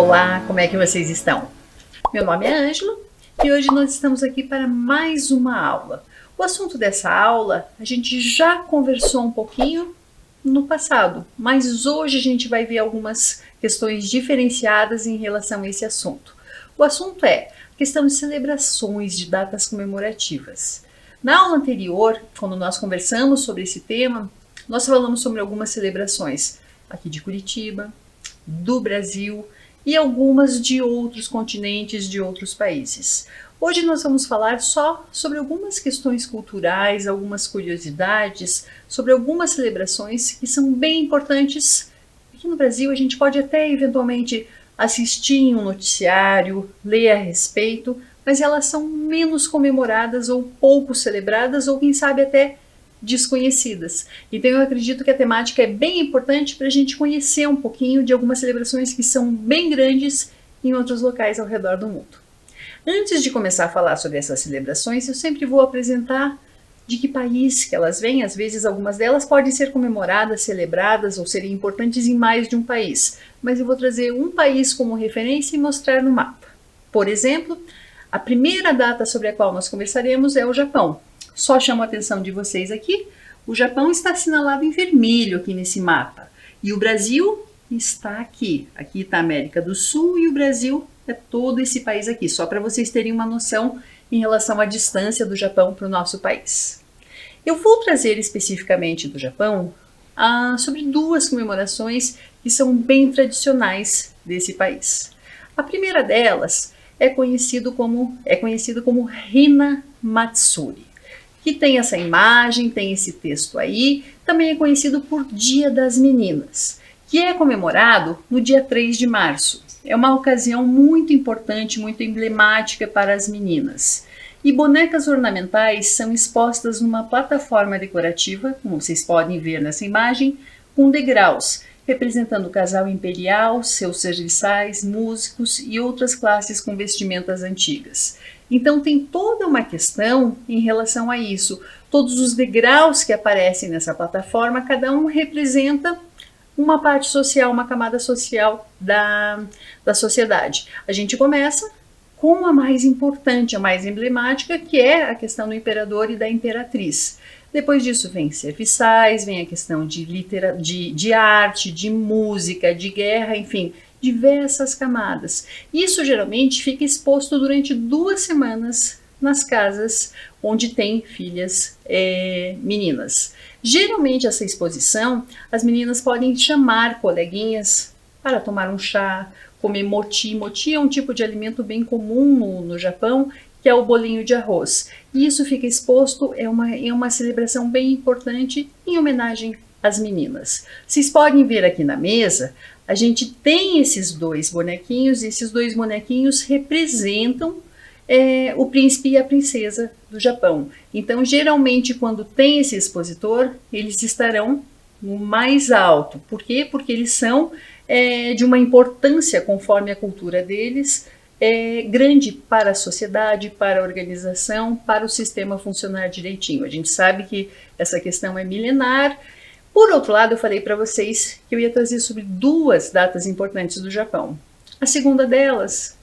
Olá, como é que vocês estão? Meu nome é Ângela e hoje nós estamos aqui para mais uma aula. O assunto dessa aula a gente já conversou um pouquinho no passado, mas hoje a gente vai ver algumas questões diferenciadas em relação a esse assunto. O assunto é a questão de celebrações de datas comemorativas. Na aula anterior, quando nós conversamos sobre esse tema, nós falamos sobre algumas celebrações aqui de Curitiba, do Brasil e algumas de outros continentes, de outros países. Hoje nós vamos falar só sobre algumas questões culturais, algumas curiosidades, sobre algumas celebrações que são bem importantes. Aqui no Brasil a gente pode até eventualmente assistir em um noticiário, ler a respeito, mas elas são menos comemoradas ou pouco celebradas ou quem sabe até desconhecidas. Então eu acredito que a temática é bem importante para a gente conhecer um pouquinho de algumas celebrações que são bem grandes em outros locais ao redor do mundo. Antes de começar a falar sobre essas celebrações, eu sempre vou apresentar de que país que elas vêm. Às vezes algumas delas podem ser comemoradas, celebradas ou serem importantes em mais de um país, mas eu vou trazer um país como referência e mostrar no mapa. Por exemplo, a primeira data sobre a qual nós conversaremos é o Japão. Só chamo a atenção de vocês aqui, o Japão está assinalado em vermelho aqui nesse mapa. E o Brasil está aqui. Aqui está a América do Sul e o Brasil é todo esse país aqui. Só para vocês terem uma noção em relação à distância do Japão para o nosso país. Eu vou trazer especificamente do Japão sobre duas comemorações que são bem tradicionais desse país. A primeira delas é conhecida como Hina Matsuri, que tem essa imagem, tem esse texto aí, também é conhecido por Dia das Meninas, que é comemorado no dia 3 de março. É uma ocasião muito importante, muito emblemática para as meninas. E bonecas ornamentais são expostas numa plataforma decorativa, como vocês podem ver nessa imagem, com degraus, representando o casal imperial, seus serviçais, músicos e outras classes com vestimentas antigas. Então tem toda uma questão em relação a isso. Todos os degraus que aparecem nessa plataforma, cada um representa uma parte social, uma camada social da sociedade. A gente começa com a mais importante, a mais emblemática, que é a questão do imperador e da imperatriz. Depois disso vem serviçais, vem a questão de arte, de música, de guerra, enfim, diversas camadas. Isso geralmente fica exposto durante 2 semanas nas casas onde tem filhas meninas. Geralmente essa exposição, as meninas podem chamar coleguinhas para tomar um chá, comer moti. Moti é um tipo de alimento bem comum no Japão, que é o bolinho de arroz. E isso fica exposto, é uma celebração bem importante em homenagem às meninas. Vocês podem ver aqui na mesa, a gente tem esses 2 bonequinhos, e esses 2 bonequinhos representam o príncipe e a princesa do Japão. Então, geralmente, quando tem esse expositor, eles estarão no mais alto. Por quê? Porque eles são de uma importância, conforme a cultura deles, grande para a sociedade, para a organização, para o sistema funcionar direitinho. A gente sabe que essa questão é milenar. Por outro lado, eu falei para vocês que eu ia trazer sobre 2 datas importantes do Japão. A segunda delas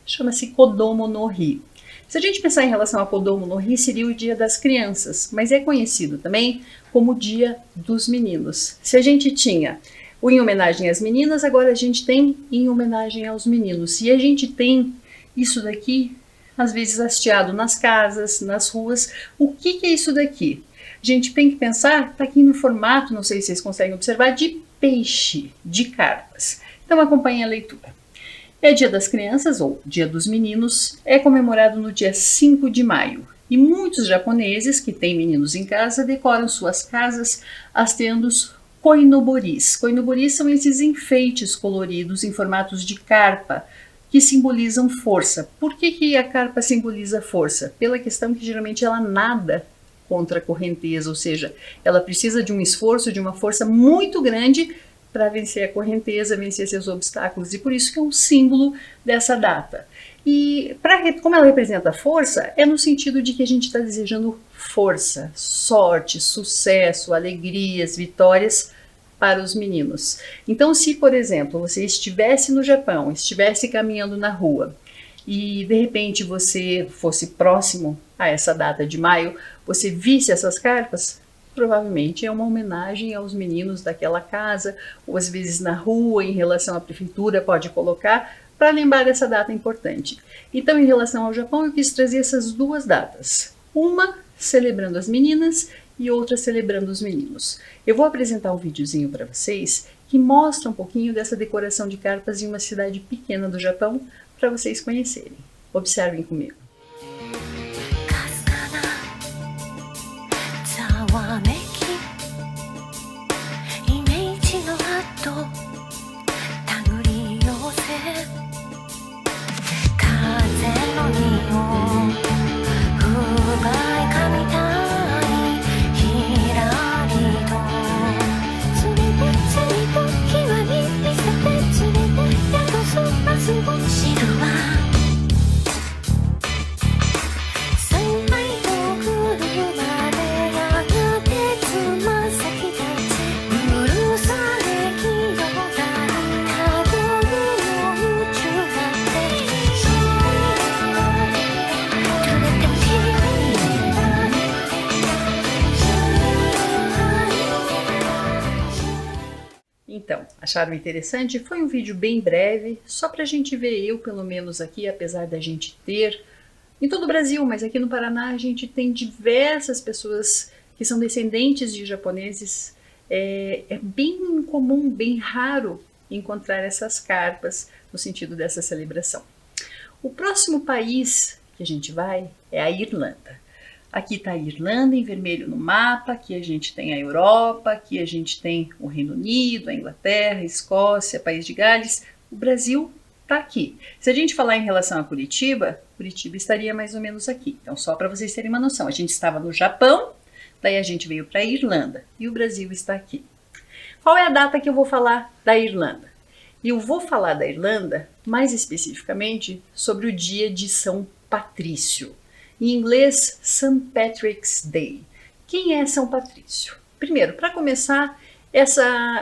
chama-se Kodomo no Hi. Se a gente pensar em relação a Kodomo no Hi, seria o Dia das Crianças, mas é conhecido também como Dia dos Meninos. Se a gente tinha o em homenagem às meninas, agora a gente tem em homenagem aos meninos. E a gente tem isso daqui, às vezes hasteado nas casas, nas ruas. O que é isso daqui? A gente tem que pensar, está aqui no formato, não sei se vocês conseguem observar, de peixe, de carpas. Então acompanhem a leitura. É Dia das Crianças, ou Dia dos Meninos, é comemorado no dia 5 de maio. E muitos japoneses que têm meninos em casa decoram suas casas hasteando os koinoboris. Koinoboris são esses enfeites coloridos em formatos de carpa, que simbolizam força. Por que a carpa simboliza força? Pela questão que geralmente ela nada contra a correnteza, ou seja, ela precisa de um esforço, de uma força muito grande para vencer a correnteza, vencer seus obstáculos, e por isso que é um símbolo dessa data. E como ela representa força, é no sentido de que a gente está desejando força, sorte, sucesso, alegrias, vitórias para os meninos. Então, se, por exemplo, você estivesse no Japão, estivesse caminhando na rua e de repente você fosse próximo a essa data de maio, você visse essas carpas, provavelmente é uma homenagem aos meninos daquela casa, ou às vezes na rua, em relação à prefeitura, pode colocar, para lembrar dessa data importante. Então, em relação ao Japão, eu quis trazer essas duas datas. Uma celebrando as meninas e outra celebrando os meninos. Eu vou apresentar um videozinho para vocês que mostra um pouquinho dessa decoração de carpas em uma cidade pequena do Japão, para vocês conhecerem. Observem comigo. Então, acharam interessante? Foi um vídeo bem breve, só para a gente ver, eu pelo menos aqui, apesar da gente ter, em todo o Brasil, mas aqui no Paraná a gente tem diversas pessoas que são descendentes de japoneses. É bem comum, bem raro encontrar essas carpas no sentido dessa celebração. O próximo país que a gente vai é a Irlanda. Aqui está a Irlanda em vermelho no mapa, aqui a gente tem a Europa, aqui a gente tem o Reino Unido, a Inglaterra, a Escócia, País de Gales. O Brasil está aqui. Se a gente falar em relação a Curitiba, Curitiba estaria mais ou menos aqui. Então, só para vocês terem uma noção, a gente estava no Japão, daí a gente veio para a Irlanda e o Brasil está aqui. Qual é a data que eu vou falar da Irlanda? Eu vou falar da Irlanda, mais especificamente, sobre o dia de São Patrício. Em inglês, St. Patrick's Day. Quem é São Patrício? Primeiro, para começar,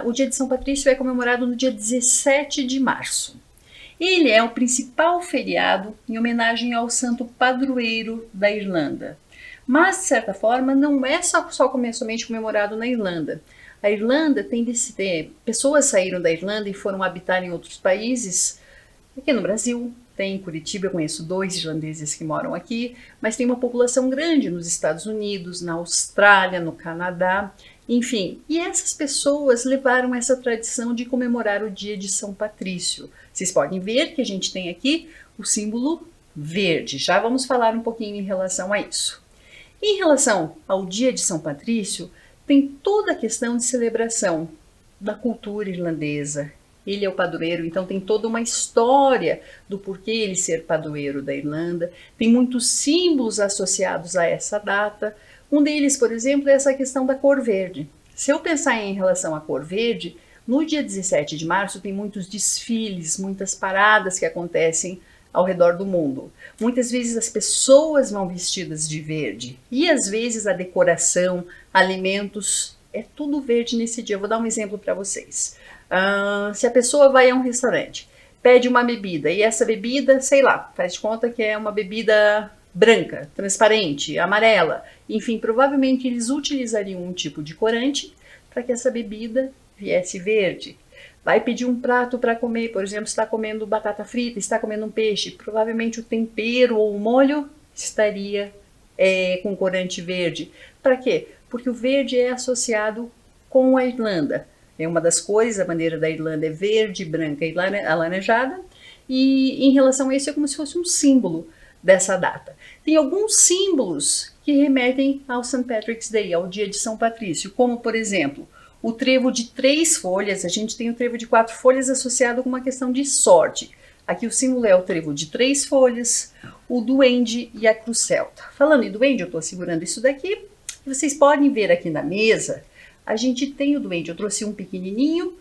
o dia de São Patrício é comemorado no dia 17 de março. Ele é o principal feriado em homenagem ao santo padroeiro da Irlanda. Mas, de certa forma, não é somente comemorado na Irlanda. A Irlanda pessoas saíram da Irlanda e foram habitar em outros países. Aqui no Brasil, tem em Curitiba, eu conheço 2 irlandeses que moram aqui, mas tem uma população grande nos Estados Unidos, na Austrália, no Canadá, enfim. E essas pessoas levaram essa tradição de comemorar o dia de São Patrício. Vocês podem ver que a gente tem aqui o símbolo verde. Já vamos falar um pouquinho em relação a isso. Em relação ao dia de São Patrício, tem toda a questão de celebração da cultura irlandesa. Ele é o padroeiro, então tem toda uma história do porquê ele ser padroeiro da Irlanda. Tem muitos símbolos associados a essa data. Um deles, por exemplo, é essa questão da cor verde. Se eu pensar em relação à cor verde, no dia 17 de março tem muitos desfiles, muitas paradas que acontecem ao redor do mundo. Muitas vezes as pessoas vão vestidas de verde e às vezes a decoração, alimentos, é tudo verde nesse dia. Eu vou dar um exemplo para vocês. Se a pessoa vai a um restaurante, pede uma bebida e essa bebida, sei lá, faz de conta que é uma bebida branca, transparente, amarela, enfim, provavelmente eles utilizariam um tipo de corante para que essa bebida viesse verde. Vai pedir um prato para comer, por exemplo, está comendo batata frita, está comendo um peixe, provavelmente o tempero ou o molho estaria com corante verde. Para quê? Porque o verde é associado com a Irlanda. É uma das cores, a bandeira da Irlanda é verde, branca e alaranjada, e em relação a isso é como se fosse um símbolo dessa data. Tem alguns símbolos que remetem ao St. Patrick's Day, ao dia de São Patrício, como por exemplo, o trevo de 3 folhas, a gente tem o trevo de 4 folhas associado com uma questão de sorte. Aqui o símbolo é o trevo de 3 folhas, o duende e a cruz celta. Falando em duende, eu estou segurando isso daqui, e vocês podem ver aqui na mesa, a gente tem o duende, eu trouxe um pequenininho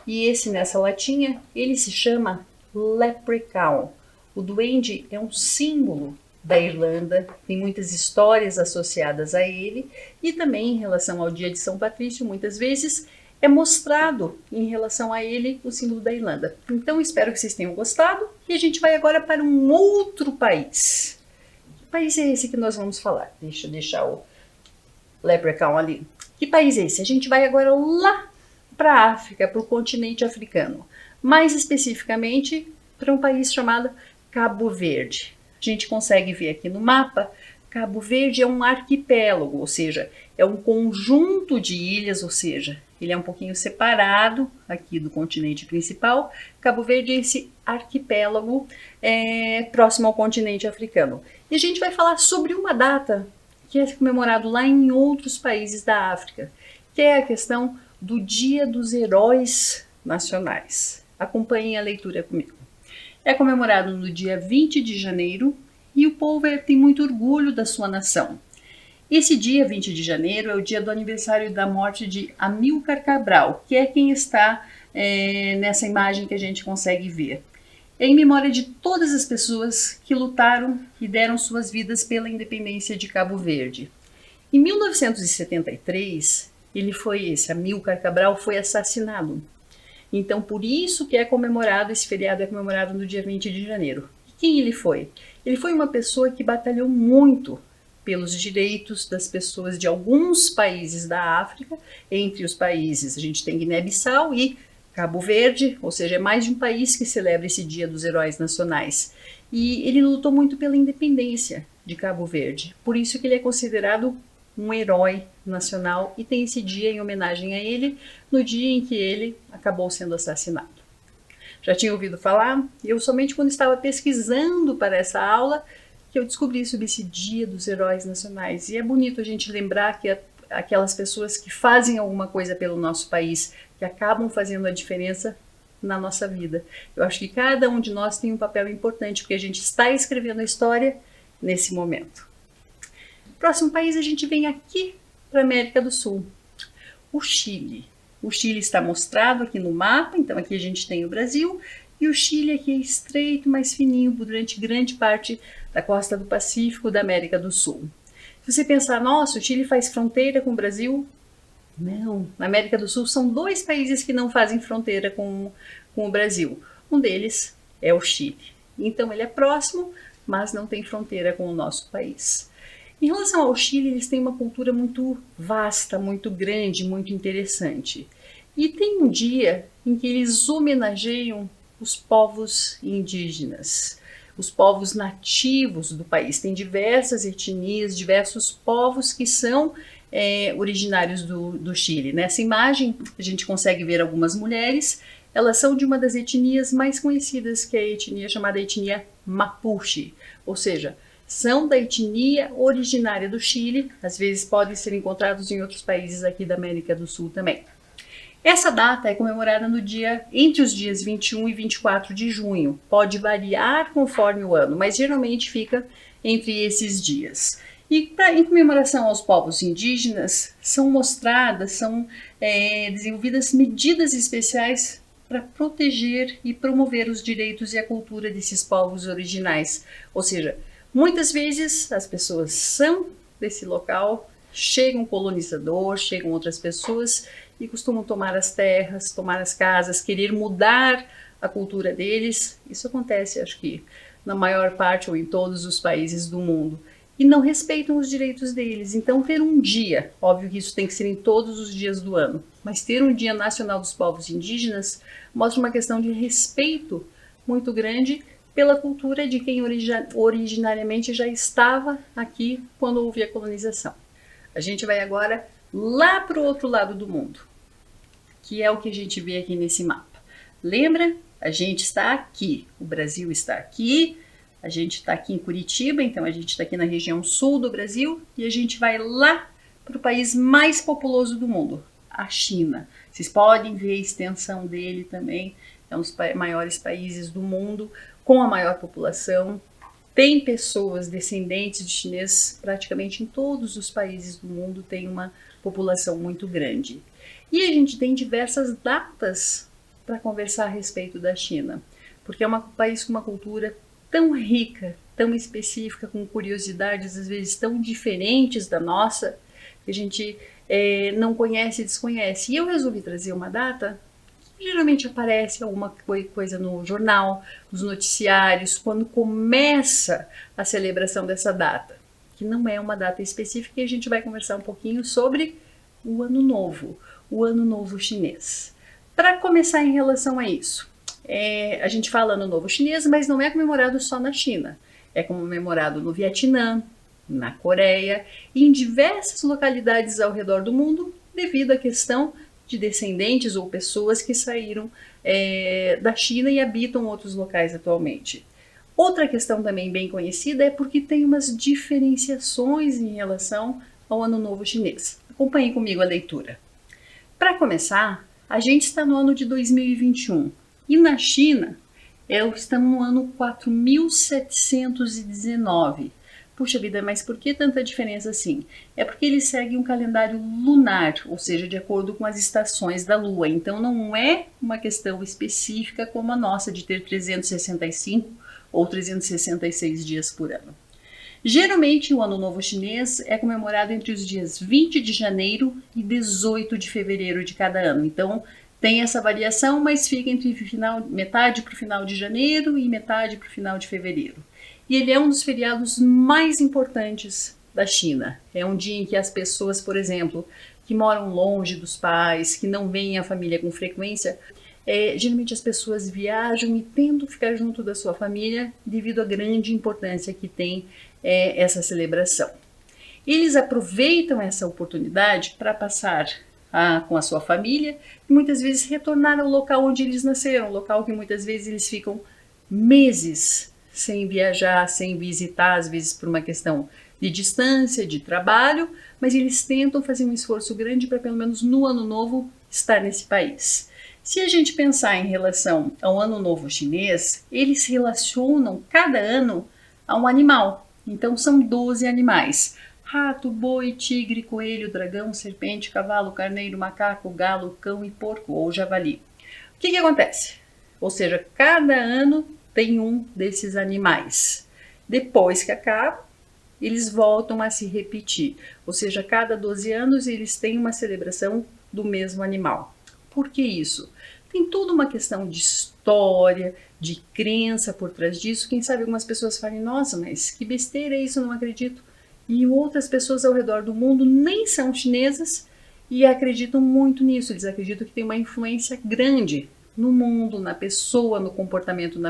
e esse nessa latinha, ele se chama Leprechaun. O duende é um símbolo da Irlanda, tem muitas histórias associadas a ele e também em relação ao dia de São Patrício, muitas vezes é mostrado em relação a ele o símbolo da Irlanda. Então espero que vocês tenham gostado e a gente vai agora para um outro país. Que país é esse que nós vamos falar? Deixa eu deixar o Leprechaun ali. Que país é esse? A gente vai agora lá para a África, para o continente africano. Mais especificamente para um país chamado Cabo Verde. A gente consegue ver aqui no mapa, Cabo Verde é um arquipélago, ou seja, é um conjunto de ilhas, ou seja, ele é um pouquinho separado aqui do continente principal. Cabo Verde é esse arquipélago próximo ao continente africano. E a gente vai falar sobre uma data que é comemorado lá em outros países da África, que é a questão do Dia dos Heróis Nacionais. Acompanhem a leitura comigo. É comemorado no dia 20 de janeiro e o povo tem muito orgulho da sua nação. Esse dia, 20 de janeiro, é o dia do aniversário da morte de Amílcar Cabral, que é quem está nessa imagem que a gente consegue ver. É em memória de todas as pessoas que lutaram e deram suas vidas pela independência de Cabo Verde. Em 1973, esse Amílcar Cabral foi assassinado. Então, por isso que é comemorado, esse feriado é comemorado no dia 20 de janeiro. E quem ele foi? Ele foi uma pessoa que batalhou muito pelos direitos das pessoas de alguns países da África. Entre os países, a gente tem Guiné-Bissau e Cabo Verde, ou seja, é mais de um país que celebra esse Dia dos Heróis Nacionais. E ele lutou muito pela independência de Cabo Verde. Por isso que ele é considerado um herói nacional e tem esse dia em homenagem a ele, no dia em que ele acabou sendo assassinado. Já tinha ouvido falar? Eu somente quando estava pesquisando para essa aula que eu descobri sobre esse Dia dos Heróis Nacionais. E é bonito a gente lembrar que aquelas pessoas que fazem alguma coisa pelo nosso país, que acabam fazendo a diferença na nossa vida. Eu acho que cada um de nós tem um papel importante, porque a gente está escrevendo a história nesse momento. Próximo país, a gente vem aqui para a América do Sul, o Chile. O Chile está mostrado aqui no mapa, então aqui a gente tem o Brasil, e o Chile aqui é estreito, mais fininho, durante grande parte da costa do Pacífico da América do Sul. Se você pensar, nossa, o Chile faz fronteira com o Brasil? Não, na América do Sul são dois países que não fazem fronteira com o Brasil. Um deles é o Chile. Então ele é próximo, mas não tem fronteira com o nosso país. Em relação ao Chile, eles têm uma cultura muito vasta, muito grande, muito interessante. E tem um dia em que eles homenageiam os povos indígenas, os povos nativos do país. Tem diversas etnias, diversos povos que são originários do Chile. Nessa imagem, a gente consegue ver algumas mulheres. Elas são de uma das etnias mais conhecidas, que é a etnia chamada etnia Mapuche, ou seja, são da etnia originária do Chile, às vezes podem ser encontrados em outros países aqui da América do Sul também. Essa data é comemorada entre os dias 21 e 24 de junho. Pode variar conforme o ano, mas geralmente fica entre esses dias. E em comemoração aos povos indígenas, são desenvolvidas medidas especiais para proteger e promover os direitos e a cultura desses povos originais. Ou seja, muitas vezes as pessoas são desse local, chegam colonizadores, chegam outras pessoas e costumam tomar as terras, tomar as casas, querer mudar a cultura deles. Isso acontece, acho que, na maior parte ou em todos os países do mundo. E não respeitam os direitos deles. Então, ter um dia, óbvio que isso tem que ser em todos os dias do ano, mas ter um Dia Nacional dos Povos Indígenas mostra uma questão de respeito muito grande pela cultura de quem originariamente já estava aqui quando houve a colonização. A gente vai agora lá para o outro lado do mundo, que é o que a gente vê aqui nesse mapa. Lembra? A gente está aqui, o Brasil está aqui, a gente está aqui em Curitiba, então a gente está aqui na região sul do Brasil e a gente vai lá para o país mais populoso do mundo, a China. Vocês podem ver a extensão dele também, é um dos maiores países do mundo, com a maior população. Tem pessoas descendentes de chineses praticamente em todos os países do mundo, tem uma população muito grande. E a gente tem diversas datas para conversar a respeito da China, porque é um país com uma cultura tão rica, tão específica, com curiosidades às vezes tão diferentes da nossa, que a gente não conhece, desconhece. E eu resolvi trazer uma data que geralmente aparece alguma coisa no jornal, nos noticiários, quando começa a celebração dessa data, que não é uma data específica, e a gente vai conversar um pouquinho sobre o Ano Novo Chinês. Para começar em relação a isso, a gente fala Ano Novo Chinês, mas não é comemorado só na China. É comemorado no Vietnã, na Coreia e em diversas localidades ao redor do mundo, devido à questão de descendentes ou pessoas que saíram da China e habitam outros locais atualmente. Outra questão também bem conhecida é porque tem umas diferenciações em relação ao Ano Novo Chinês. Acompanhe comigo a leitura. Para começar, a gente está no ano de 2021 e na China estamos no ano 4719. Puxa vida, mas por que tanta diferença assim? É porque eles seguem um calendário lunar, ou seja, de acordo com as estações da Lua. Então não é uma questão específica como a nossa de ter 365 ou 366 dias por ano. Geralmente o Ano Novo Chinês é comemorado entre os dias 20 de janeiro e 18 de fevereiro de cada ano. Então tem essa variação, mas fica entre metade para o final de janeiro e metade para o final de fevereiro. E ele é um dos feriados mais importantes da China. É um dia em que as pessoas, por exemplo, que moram longe dos pais, que não veem a família com frequência, geralmente as pessoas viajam e tentam ficar junto da sua família devido à grande importância que tem essa celebração. Eles aproveitam essa oportunidade para passar com a sua família e muitas vezes retornar ao local onde eles nasceram, local que muitas vezes eles ficam meses sem viajar, sem visitar, às vezes por uma questão de distância, de trabalho, mas eles tentam fazer um esforço grande para pelo menos no Ano Novo estar nesse país. Se a gente pensar em relação ao Ano Novo Chinês, eles relacionam cada ano a um animal. Então são 12 animais: rato, boi, tigre, coelho, dragão, serpente, cavalo, carneiro, macaco, galo, cão e porco ou javali. O que acontece? Ou seja, cada ano tem um desses animais. Depois que acaba, eles voltam a se repetir. Ou seja, cada 12 anos eles têm uma celebração do mesmo animal. Por que isso? Tem toda uma questão de história, de crença por trás disso. Quem sabe algumas pessoas falam: nossa, mas que besteira é isso, eu não acredito. E outras pessoas ao redor do mundo nem são chinesas e acreditam muito nisso. Eles acreditam que tem uma influência grande no mundo, na pessoa, no comportamento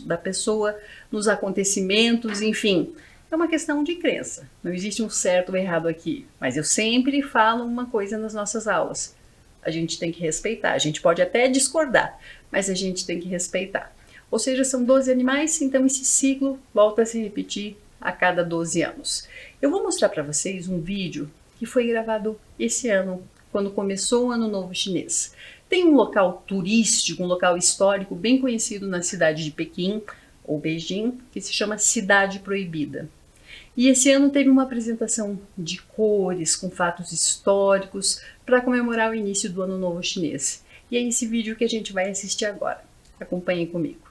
da pessoa, nos acontecimentos, enfim. É uma questão de crença. Não existe um certo ou errado aqui. Mas eu sempre falo uma coisa nas nossas aulas: a gente tem que respeitar. A gente pode até discordar, mas a gente tem que respeitar. Ou seja, são 12 animais, então esse ciclo volta a se repetir a cada 12 anos. Eu vou mostrar para vocês um vídeo que foi gravado esse ano, quando começou o Ano Novo Chinês. Tem um local turístico, um local histórico bem conhecido na cidade de Pequim, ou Beijing, que se chama Cidade Proibida. E esse ano teve uma apresentação de cores, com fatos históricos, para comemorar o início do Ano Novo Chinês. E é esse vídeo que a gente vai assistir agora. Acompanhem comigo.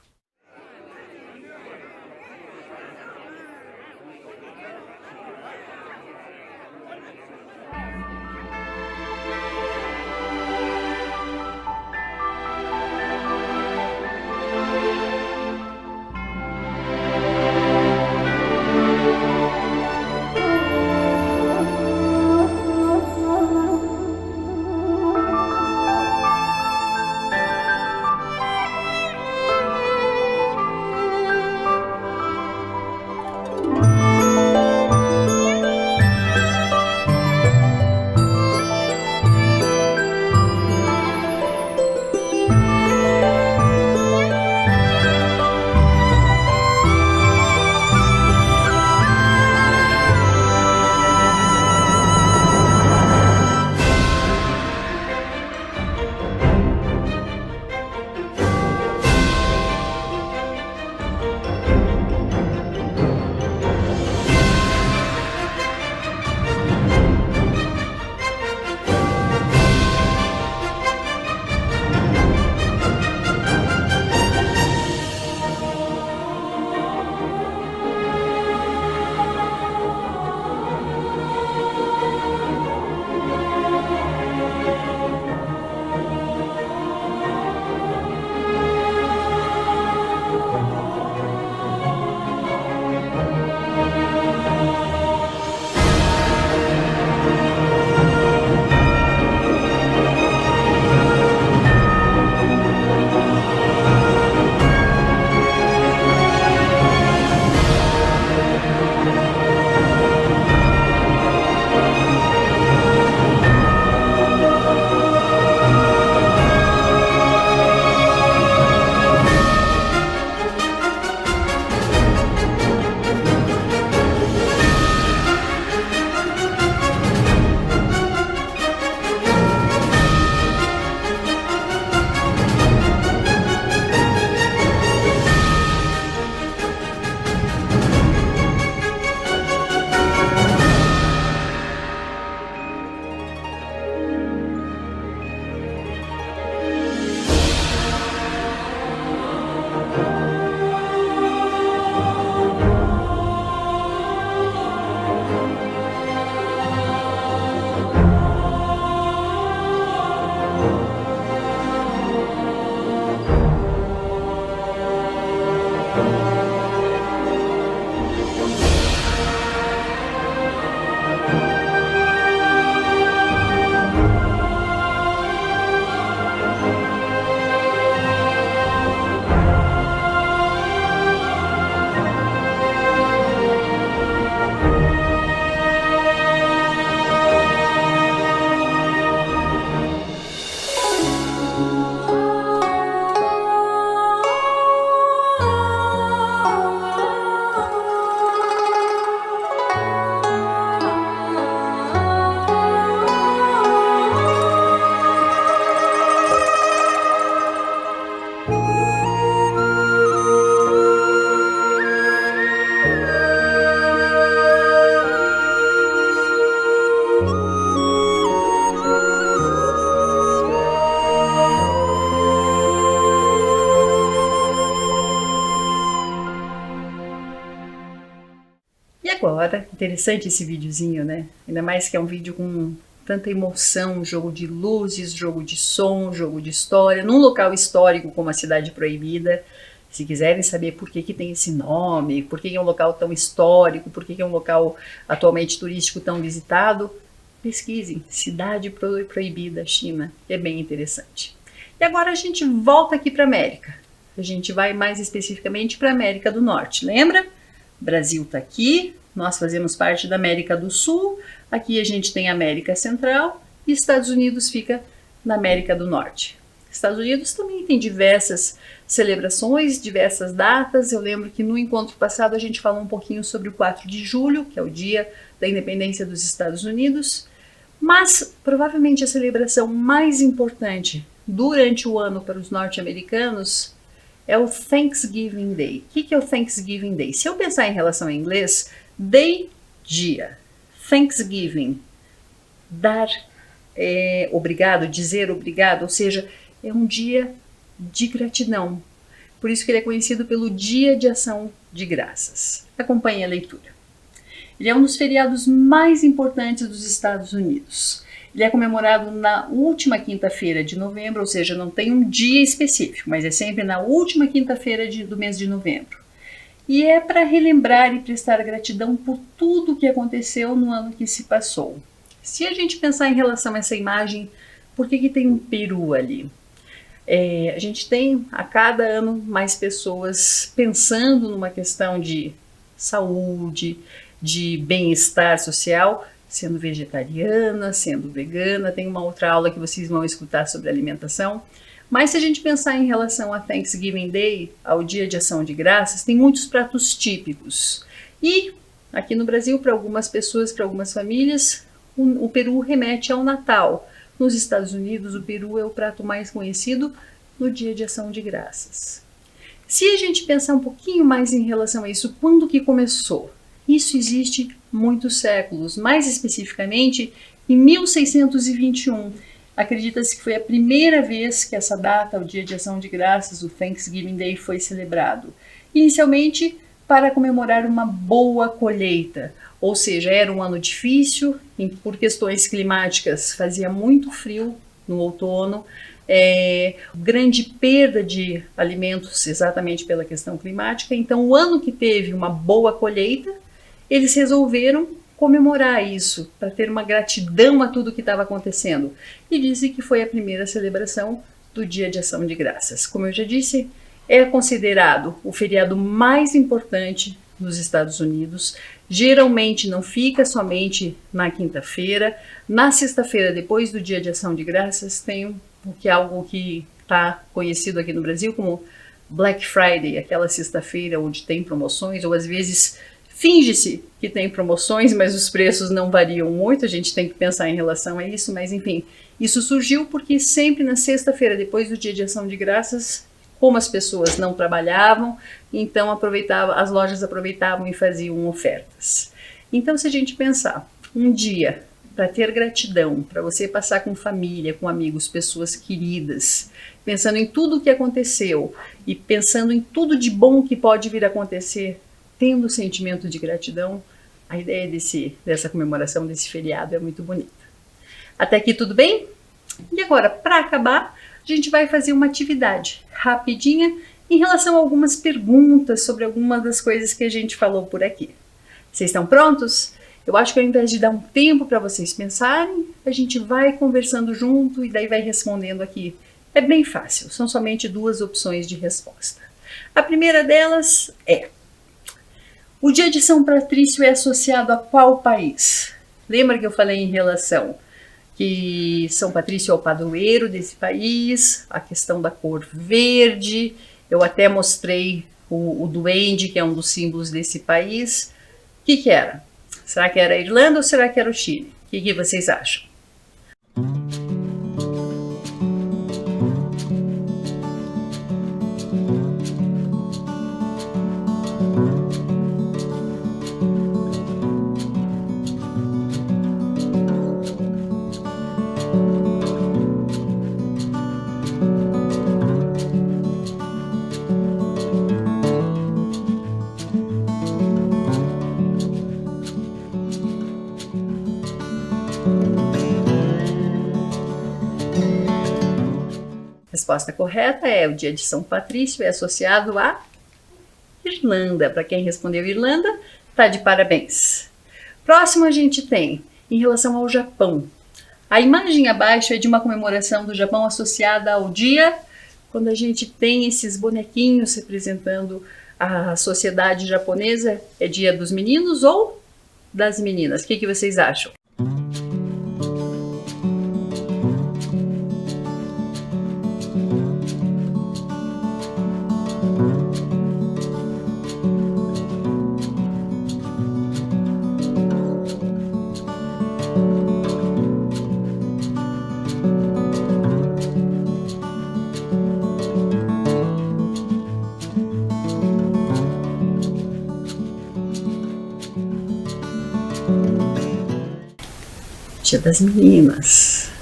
Interessante esse videozinho, né? Ainda mais que é um vídeo com tanta emoção, jogo de luzes, jogo de som, jogo de história, num local histórico como a Cidade Proibida. Se quiserem saber por que tem esse nome, por que é um local tão histórico, por que é um local atualmente turístico tão visitado, pesquisem Cidade Proibida, China, é bem interessante. E agora a gente volta aqui para a América. A gente vai mais especificamente para a América do Norte, lembra? O Brasil está aqui, nós fazemos parte da América do Sul, aqui a gente tem a América Central e Estados Unidos fica na América do Norte. Estados Unidos também tem diversas celebrações, diversas datas. Eu lembro que no encontro passado a gente falou um pouquinho sobre o 4 de julho, que é o dia da independência dos Estados Unidos, mas provavelmente a celebração mais importante durante o ano para os norte-americanos é o Thanksgiving Day. O que é o Thanksgiving Day? Se eu pensar em relação ao inglês, day, dia. Thanksgiving, dar obrigado, dizer obrigado, ou seja, é um dia de gratidão. Por isso que ele é conhecido pelo Dia de Ação de Graças. Acompanhe a leitura. Ele é um dos feriados mais importantes dos Estados Unidos. Ele é comemorado na última quinta-feira de novembro, ou seja, não tem um dia específico, mas é sempre na última quinta-feira do mês de novembro. E é para relembrar e prestar gratidão por tudo o que aconteceu no ano que se passou. Se a gente pensar em relação a essa imagem, por que tem um peru ali? A gente tem a cada ano mais pessoas pensando numa questão de saúde, de bem-estar social, sendo vegetariana, sendo vegana. Tem uma outra aula que vocês vão escutar sobre alimentação. Mas se a gente pensar em relação a Thanksgiving Day, ao Dia de Ação de Graças, tem muitos pratos típicos. E aqui no Brasil, para algumas pessoas, para algumas famílias, o peru remete ao Natal. Nos Estados Unidos, o peru é o prato mais conhecido no Dia de Ação de Graças. Se a gente pensar um pouquinho mais em relação a isso, quando que começou? Isso existe muitos séculos, mais especificamente em 1621. Acredita-se que foi a primeira vez que essa data, o Dia de Ação de Graças, o Thanksgiving Day, foi celebrado. Inicialmente para comemorar uma boa colheita, ou seja, era um ano difícil, por questões climáticas fazia muito frio no outono, grande perda de alimentos exatamente pela questão climática. Então, o ano que teve uma boa colheita, eles resolveram comemorar isso, para ter uma gratidão a tudo que estava acontecendo. E dizem que foi a primeira celebração do Dia de Ação de Graças. Como eu já disse, é considerado o feriado mais importante nos Estados Unidos. Geralmente não fica somente na quinta-feira. Na sexta-feira, depois do Dia de Ação de Graças, tem algo que está conhecido aqui no Brasil como Black Friday, aquela sexta-feira onde tem promoções, ou às vezes finge-se que tem promoções, mas os preços não variam muito, a gente tem que pensar em relação a isso, mas enfim, isso surgiu porque sempre na sexta-feira, depois do Dia de Ação de Graças, como as pessoas não trabalhavam, então as lojas aproveitavam e faziam ofertas. Então, se a gente pensar um dia para ter gratidão, para você passar com família, com amigos, pessoas queridas, pensando em tudo o que aconteceu e pensando em tudo de bom que pode vir a acontecer, tendo o sentimento de gratidão, a ideia dessa comemoração, desse feriado é muito bonita. Até aqui tudo bem? E agora, para acabar, a gente vai fazer uma atividade rapidinha em relação a algumas perguntas sobre algumas das coisas que a gente falou por aqui. Vocês estão prontos? Eu acho que ao invés de dar um tempo para vocês pensarem, a gente vai conversando junto e daí vai respondendo aqui. É bem fácil, são somente 2 opções de resposta. A primeira delas é: o Dia de São Patrício é associado a qual país? Lembra que eu falei em relação que São Patrício é o padroeiro desse país, a questão da cor verde, eu até mostrei o duende, que é um dos símbolos desse país. O que era? Será que era a Irlanda ou será que era o Chile? O que vocês acham? Resposta correta é o dia de São Patrício, é associado à Irlanda. Para quem respondeu Irlanda, tá de parabéns. Próximo a gente tem, em relação ao Japão. A imagem abaixo é de uma comemoração do Japão associada ao dia, quando a gente tem esses bonequinhos representando a sociedade japonesa. É dia dos meninos ou das meninas? O que vocês acham? Dia das meninas.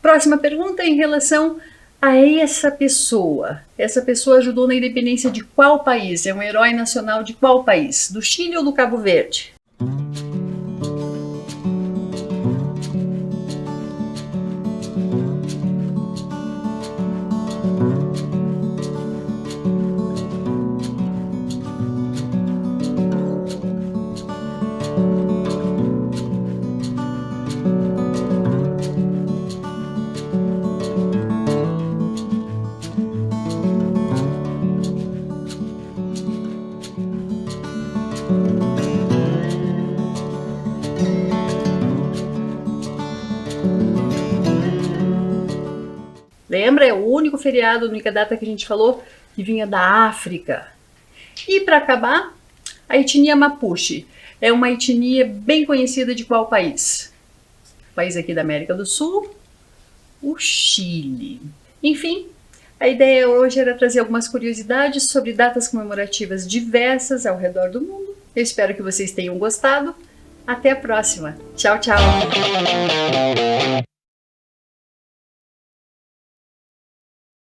Próxima pergunta é em relação a essa pessoa. Essa pessoa ajudou na independência de qual país? É um herói nacional de qual país? Do Chile ou do Cabo Verde? Lembra? É o único feriado, a única data que a gente falou que vinha da África. E para acabar, a etnia Mapuche. É uma etnia bem conhecida de qual país? País aqui da América do Sul, o Chile. Enfim, a ideia hoje era trazer algumas curiosidades sobre datas comemorativas diversas ao redor do mundo. Eu espero que vocês tenham gostado. Até a próxima. Tchau, tchau!